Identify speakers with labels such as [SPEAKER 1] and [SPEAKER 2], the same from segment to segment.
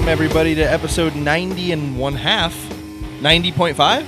[SPEAKER 1] everybody, to episode 90 and one half. 90.5?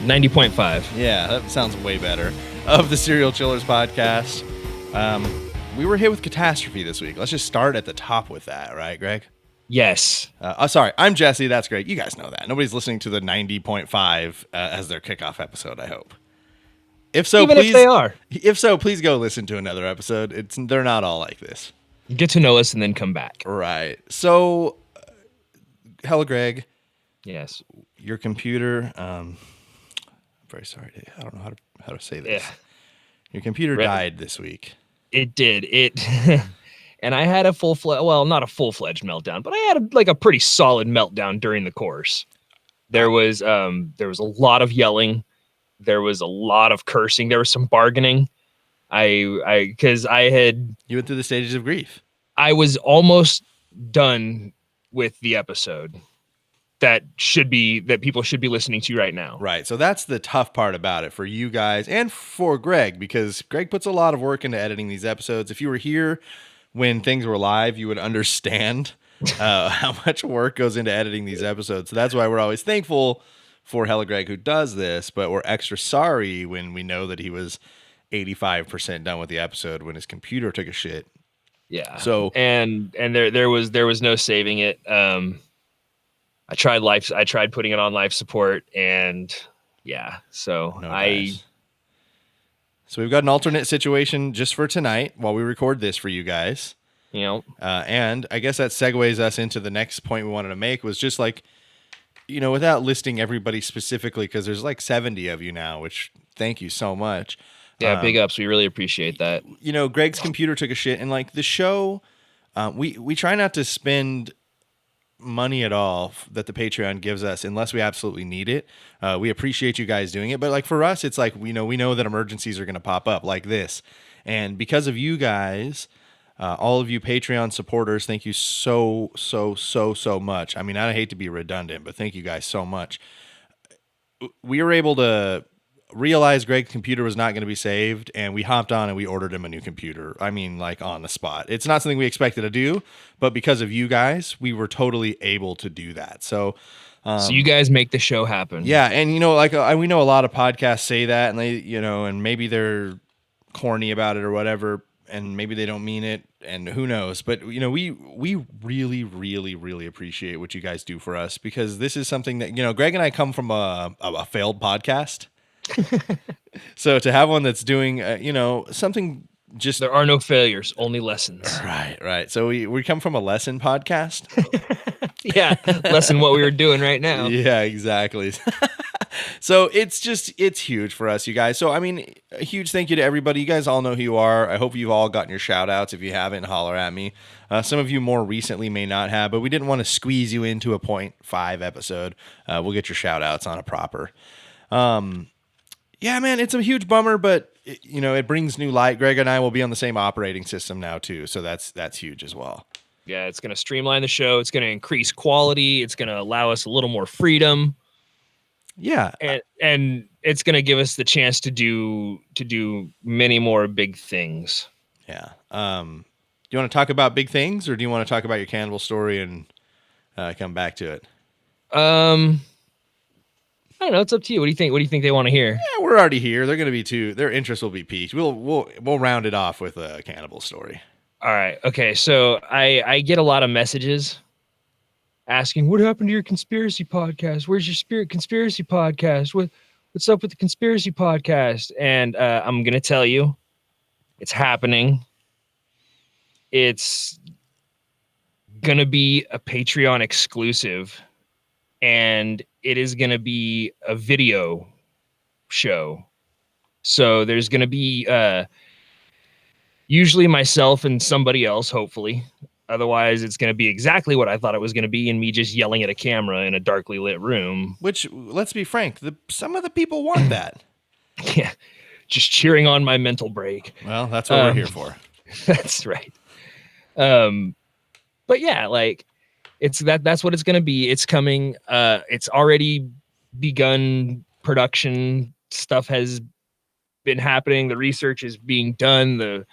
[SPEAKER 2] 90.5.
[SPEAKER 1] Yeah, that sounds way better. Of the Serial Chillers podcast. We were hit with catastrophe this week. Let's just start at the top with that, right, Greg?
[SPEAKER 2] Yes.
[SPEAKER 1] Sorry, I'm Jesse. That's great. You guys know that. Nobody's listening to the 90.5 as their kickoff episode, I hope. If so,
[SPEAKER 2] Even
[SPEAKER 1] please,
[SPEAKER 2] if they are.
[SPEAKER 1] If so, please go listen to another episode. They're not all like this.
[SPEAKER 2] Get to know us and then come back.
[SPEAKER 1] Right. So, hello, Greg.
[SPEAKER 2] Yes.
[SPEAKER 1] Your computer. I'm very sorry. I don't know how to say this.
[SPEAKER 2] Yeah.
[SPEAKER 1] Your computer died this week.
[SPEAKER 2] It did. And I had a not a full-fledged meltdown, but I had a pretty solid meltdown during the course. There was a lot of yelling. There was a lot of cursing. There was some bargaining. Because I had...
[SPEAKER 1] You went through the stages of grief.
[SPEAKER 2] I was almost done with the episode that people should be listening to right now.
[SPEAKER 1] Right. So that's the tough part about it for you guys and for Greg, because Greg puts a lot of work into editing these episodes. If you were here when things were live, you would understand how much work goes into editing these episodes. So that's why we're always thankful for Hella Greg who does this, but we're extra sorry when we know that he was 85% done with the episode when his computer took a shit.
[SPEAKER 2] Yeah.
[SPEAKER 1] So
[SPEAKER 2] and there was no saving it. I tried putting it on life support, and yeah. So
[SPEAKER 1] So we've got an alternate situation just for tonight while we record this for you guys.
[SPEAKER 2] You know,
[SPEAKER 1] and I guess that segues us into the next point we wanted to make, was just like, without listing everybody specifically, because there's like 70 of you now, which thank you so much.
[SPEAKER 2] Yeah, big ups. We really appreciate that.
[SPEAKER 1] Greg's computer took a shit, and like the show, we try not to spend money at all that the Patreon gives us unless we absolutely need it. We appreciate you guys doing it, but like for us, it's like we know that emergencies are going to pop up like this, and because of you guys, all of you Patreon supporters, thank you so much. I mean, I hate to be redundant, but thank you guys so much. We were able to realize Greg's computer was not going to be saved, and we hopped on and we ordered him a new computer. I mean, like on the spot. It's not something we expected to do, but because of you guys, we were totally able to do that. So
[SPEAKER 2] you guys make the show happen.
[SPEAKER 1] Yeah, and we know a lot of podcasts say that, and they, and maybe they're corny about it or whatever, and maybe they don't mean it, and who knows. But we really appreciate what you guys do for us, because this is something that Greg and I come from a failed podcast. So to have one that's doing something, just
[SPEAKER 2] there are no failures, only lessons.
[SPEAKER 1] Right. So we come from a lesson podcast.
[SPEAKER 2] Yeah, lesson what we were doing right now.
[SPEAKER 1] Yeah, exactly. So it's huge for us, you guys. So I mean, a huge thank you to everybody. You guys all know who you are. I hope you've all gotten your shout outs. If you haven't, holler at me. Some of you more recently may not have, but we didn't want to squeeze you into a 0.5 episode. We'll get your shout outs on a proper. Yeah, man, it's a huge bummer, but it brings new light. Greg and I will be on the same operating system now too, so that's huge as well.
[SPEAKER 2] Yeah, it's going to streamline the show. It's going to increase quality. It's going to allow us a little more freedom.
[SPEAKER 1] Yeah,
[SPEAKER 2] and it's going to give us the chance to do many more big things.
[SPEAKER 1] Yeah. Do you want to talk about big things, or do you want to talk about your Cannibal Story and come back to it?
[SPEAKER 2] I don't know. It's up to you. What do you think? What do you think they want to hear?
[SPEAKER 1] Yeah, we're already here. They're going to be their interest will be piqued. We'll round it off with a Cannibal Story.
[SPEAKER 2] All right. Okay. So I get a lot of messages asking, what happened to your conspiracy podcast? Where's your conspiracy podcast? What's up with the conspiracy podcast? And I'm going to tell you, it's happening. It's going to be a Patreon exclusive, and it is going to be a video show. So there's going to be usually myself and somebody else, hopefully. Otherwise, it's going to be exactly what I thought it was going to be, and me just yelling at a camera in a darkly lit room.
[SPEAKER 1] Which, let's be frank, some of the people want that.
[SPEAKER 2] Yeah, just cheering on my mental break.
[SPEAKER 1] Well, that's what we're here for.
[SPEAKER 2] That's right. But yeah, like that's what it's going to be. It's coming. It's already begun. Production stuff has been happening. The research is being done.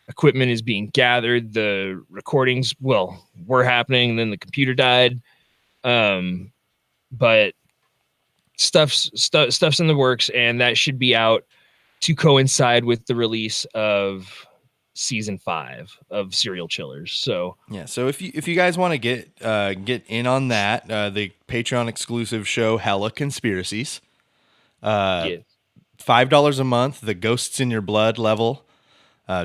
[SPEAKER 2] equipment is being gathered. The recordings, well, were happening, and then the computer died. But stuff's in the works, and that should be out to coincide with the release of season 5 of Serial Chillers. So
[SPEAKER 1] Yeah, so if you guys want to get in on that, the Patreon exclusive show Hella Conspiracies,
[SPEAKER 2] yeah,
[SPEAKER 1] $5 a month, the Ghosts in Your Blood level.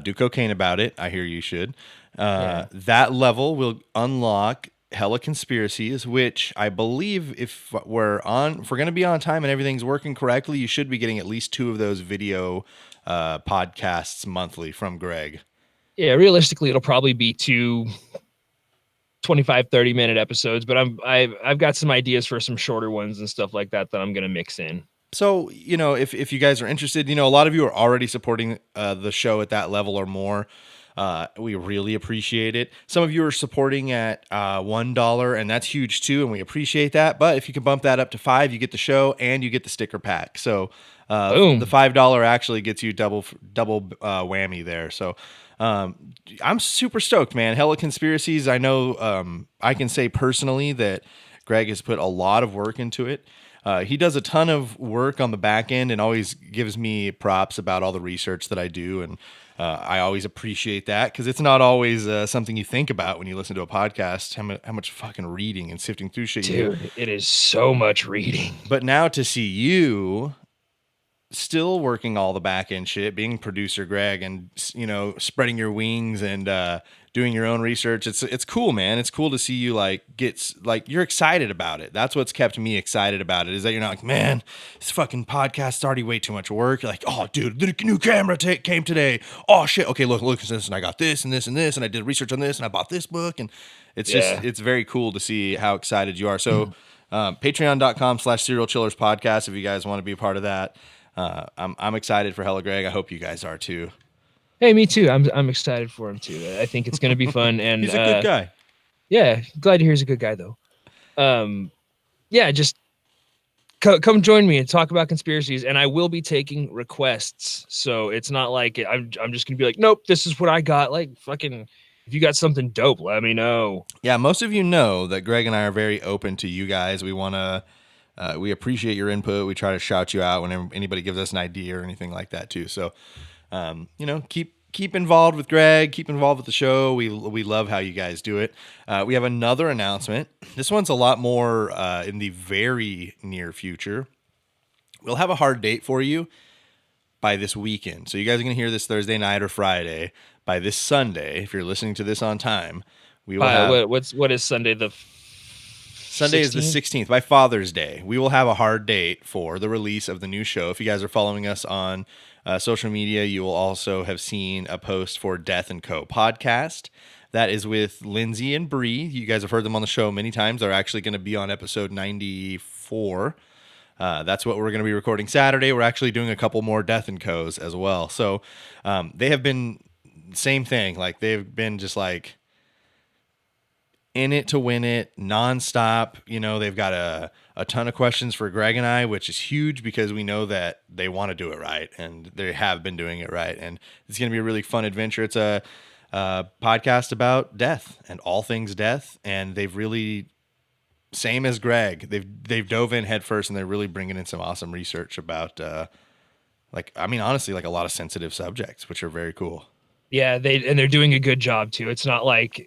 [SPEAKER 1] Do cocaine about it. I hear you should.
[SPEAKER 2] yeah,
[SPEAKER 1] That level will unlock Hella Conspiracies, which I believe if we're going to be on time and everything's working correctly, you should be getting at least 2 of those video podcasts monthly from Greg.
[SPEAKER 2] yeah. Realistically, it'll probably be 25-30 minute episodes, but I've got some ideas for some shorter ones and stuff like that I'm gonna mix in.
[SPEAKER 1] So, if you guys are interested, a lot of you are already supporting the show at that level or more. We really appreciate it. Some of you are supporting at $1, and that's huge too, and we appreciate that. But if you can bump that up to $5, you get the show and you get the sticker pack. So the
[SPEAKER 2] Boom.
[SPEAKER 1] $5 actually gets you double whammy there. So I'm super stoked, man. Hella Conspiracies. I know I can say personally that Greg has put a lot of work into it. He does a ton of work on the back end and always gives me props about all the research that I do. And I always appreciate that because it's not always something you think about when you listen to a podcast, how much fucking reading and sifting through shit you do.
[SPEAKER 2] Dude, it is so much reading.
[SPEAKER 1] But now to see you still working all the back end shit, being producer Greg, and spreading your wings and doing your own research. It's cool, man. It's cool to see you you're excited about it. That's what's kept me excited about it, is that you're not like, man, this fucking podcast's already way too much work. You're like, oh, dude, the new camera came today. Oh shit. Okay, look at this, and I got this and this and this, and I did research on this, and I bought this book, and it's very cool to see how excited you are. So patreon.com/serial chillers podcast if you guys want to be a part of that. I'm excited for Hella Greg. I hope you guys are too.
[SPEAKER 2] Hey, me too. I'm excited for him too. I think it's gonna be fun. And
[SPEAKER 1] He's a good guy.
[SPEAKER 2] Yeah, glad to hear he's a good guy though. Yeah, just come join me and talk about conspiracies, and I will be taking requests. So it's not like I'm just gonna be like, nope, this is what I got. Like, fucking, if you got something dope, let me know.
[SPEAKER 1] Yeah, most of you know that Greg and I are very open to you guys. We appreciate your input. We try to shout you out whenever anybody gives us an idea or anything like that too. So, keep involved with Greg, keep involved with the show. We love how you guys do it. We have another announcement. This one's a lot more in the very near future. We'll have a hard date for you by this weekend. So you guys are going to hear this Thursday night or Friday. By this Sunday, if you're listening to this on time, we will have...
[SPEAKER 2] What is Sunday the
[SPEAKER 1] Sunday
[SPEAKER 2] 16th?
[SPEAKER 1] is the 16th, by Father's Day. We will have a hard date for the release of the new show. If you guys are following us on social media, you will also have seen a post for Death & Co. podcast. That is with Lindsay and Bree. You guys have heard them on the show many times. They're actually going to be on episode 94. That's what we're going to be recording Saturday. We're actually doing a couple more Death & Co.'s as well. So they have been, same thing. Like, they've been just like in it to win it nonstop. They've got a ton of questions for Greg and I, which is huge because we know that they want to do it right, and they have been doing it right. And it's going to be a really fun adventure. It's a podcast about death and all things death. And they've really, same as Greg, they've dove in head first, and they're really bringing in some awesome research about, honestly, like a lot of sensitive subjects, which are very cool.
[SPEAKER 2] Yeah, they're doing a good job too. It's not like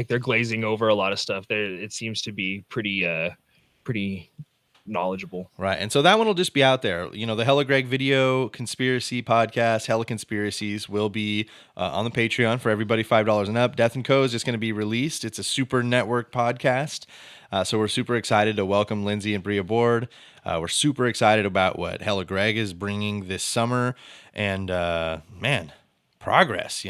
[SPEAKER 2] they're glazing over a lot of stuff. It seems to be pretty knowledgeable.
[SPEAKER 1] Right. And so that one will just be out there. The Hella Greg video conspiracy podcast, Hella Conspiracies, will be on the Patreon for everybody $5 and up. Death & Co. is just going to be released. It's a super network podcast. So we're super excited to welcome Lindsay and Bree aboard. We're super excited about what Hella Greg is bringing this summer. And, man, progress,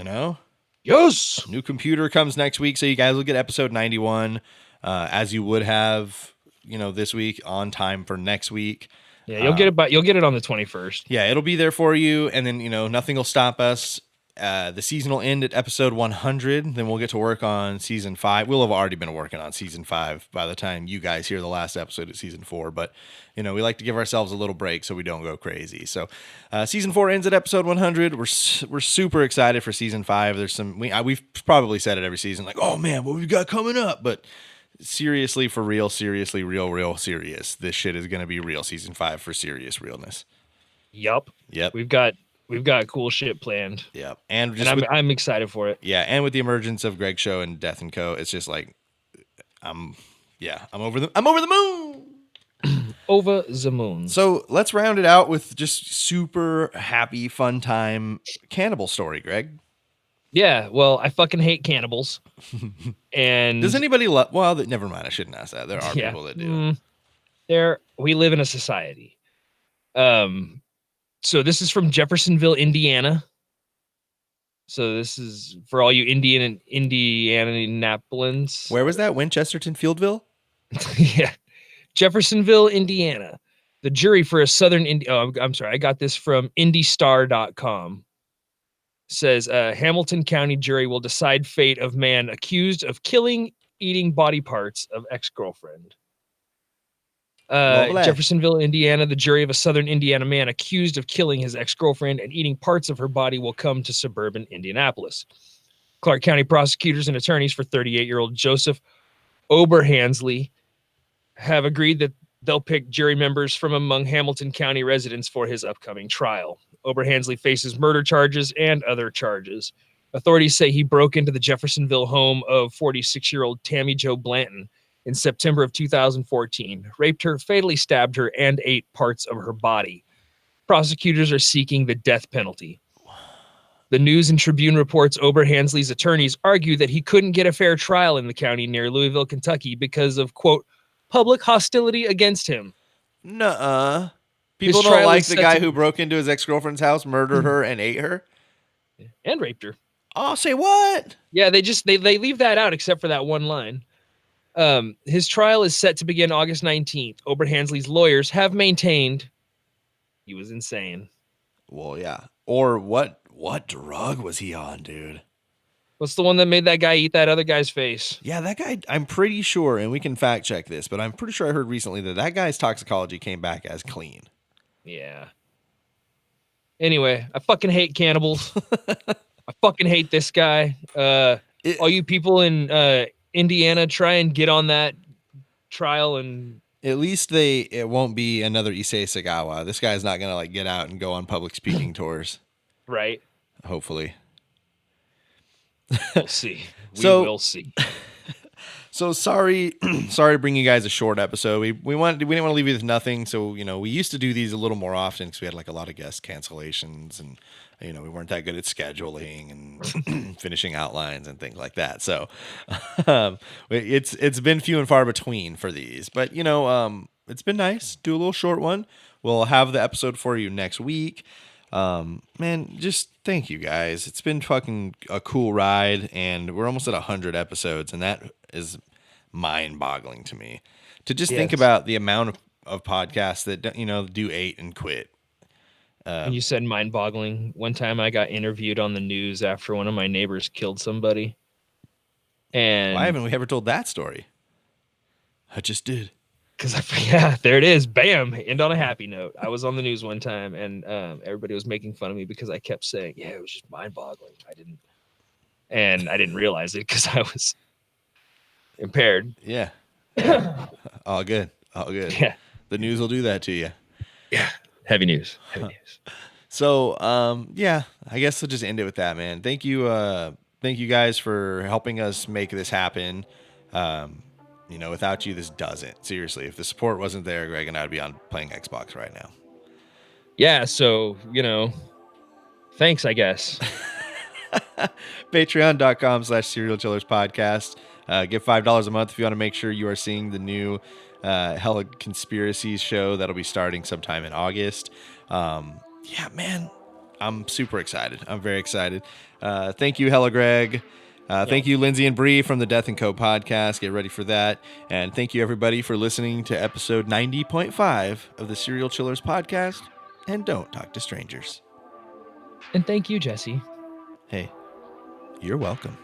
[SPEAKER 2] Yes.
[SPEAKER 1] New computer comes next week. So you guys will get episode 91 as you would have this week, on time for next week.
[SPEAKER 2] Yeah, you'll get it on the 21st.
[SPEAKER 1] Yeah, it'll be there for you. And then, nothing will stop us The season will end at episode 100. Then we'll get to work on season 5. We'll have already been working on season 5 by the time you guys hear the last episode of season 4. But, we like to give ourselves a little break so we don't go crazy. So season 4 ends at episode 100. We're super excited for season 5. There's we've probably said it every season, like, oh man, what we've got coming up. But seriously, for real, seriously, real serious. This shit is going to be real. Season 5 for serious realness.
[SPEAKER 2] Yep. We've got cool shit planned.
[SPEAKER 1] Yep.
[SPEAKER 2] And I'm excited for it.
[SPEAKER 1] Yeah, and with the emergence of Greg's show and Death & Co., it's just like I'm over the moon.
[SPEAKER 2] Over the moon.
[SPEAKER 1] So let's round it out with just super happy, fun time Cannibal Story, Greg.
[SPEAKER 2] Yeah, well, I fucking hate cannibals. And
[SPEAKER 1] does anybody love? Well, never mind. I shouldn't ask that. There are people that do.
[SPEAKER 2] We live in a society. So this is from Jeffersonville, Indiana. So this is for all you Indianapolis.
[SPEAKER 1] Where was that? Winchesterton Fieldville?
[SPEAKER 2] Yeah. Jeffersonville, Indiana. The jury for a Southern I'm sorry. I got this from IndyStar.com. Says Hamilton County jury will decide fate of man accused of eating body parts of ex-girlfriend. Jeffersonville, Indiana, the jury of a Southern Indiana man accused of killing his ex-girlfriend and eating parts of her body will come to suburban Indianapolis. Clark County prosecutors and attorneys for 38-year-old Joseph Oberhansley have agreed that they'll pick jury members from among Hamilton County residents for his upcoming trial. Oberhansley faces murder charges and other charges. Authorities say he broke into the Jeffersonville home of 46-year-old Tammy Jo Blanton in September of 2014, raped her, fatally stabbed her, and ate parts of her body. Prosecutors are seeking the death penalty. The News and Tribune reports Oberhansley's attorneys argue that he couldn't get a fair trial in the county near Louisville, Kentucky because of, quote, public hostility against him.
[SPEAKER 1] Nuh-uh. People don't like the guy who broke into his ex-girlfriend's house, murdered her, and ate her?
[SPEAKER 2] And raped her.
[SPEAKER 1] Oh, say what?
[SPEAKER 2] Yeah, they leave that out except for that one line. His trial is set to begin August 19th. Oberhansley's lawyers have maintained he was insane.
[SPEAKER 1] Well, yeah. Or what drug was he on, dude?
[SPEAKER 2] What's the one that made that guy eat that other guy's face?
[SPEAKER 1] Yeah, that guy, I'm pretty sure, and we can fact check this, but I'm pretty sure I heard recently that guy's toxicology came back as clean.
[SPEAKER 2] Yeah. Anyway, I fucking hate cannibals. I fucking hate this guy. All you people in Indiana, try and get on that trial, and
[SPEAKER 1] at least it won't be another Issei Sagawa. This guy's not gonna like get out and go on public speaking tours,
[SPEAKER 2] right?
[SPEAKER 1] Hopefully,
[SPEAKER 2] we'll see. We will see.
[SPEAKER 1] So sorry to bring you guys a short episode. We didn't want to leave you with nothing. So we used to do these a little more often because we had like a lot of guest cancellations and. We weren't that good at scheduling and finishing outlines and things like that. So it's been few and far between for these. But, it's been nice. Do a little short one. We'll have the episode for you next week. Man, just thank you guys. It's been fucking a cool ride. And we're almost at 100 episodes. And that is mind-boggling to me. To just think about the amount of podcasts that, do 8 and quit.
[SPEAKER 2] And you said mind-boggling. One time I got interviewed on the news after one of my neighbors killed somebody. And
[SPEAKER 1] why haven't we ever told that story? I just did.
[SPEAKER 2] There it is. Bam. End on a happy note. I was on the news one time, and everybody was making fun of me because I kept saying, yeah, it was just mind-boggling. I didn't realize it because I was impaired.
[SPEAKER 1] Yeah. All good.
[SPEAKER 2] Yeah.
[SPEAKER 1] The news will do that to you.
[SPEAKER 2] Yeah. Heavy news.
[SPEAKER 1] So, I guess I'll just end it with that, man. Thank you guys for helping us make this happen. Without you, this doesn't. Seriously, if the support wasn't there, Greg and I would be on playing Xbox right now.
[SPEAKER 2] Yeah, so, thanks, I guess.
[SPEAKER 1] Patreon.com/Serial Chillers Podcast. Give $5 a month if you want to make sure you are seeing the new Hella Conspiracies show that'll be starting sometime in August. Man, I'm super excited. I'm very excited. Thank you, Hella Greg. Thank you, Lindsay and Bree from the Death & Co. podcast. Get ready for that. And thank you, everybody, for listening to episode 90.5 of the Serial Chillers podcast. And don't talk to strangers.
[SPEAKER 2] And thank you, Jesse.
[SPEAKER 1] Hey, you're welcome.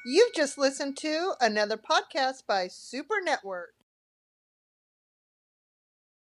[SPEAKER 3] You've just listened to another podcast by Super Network.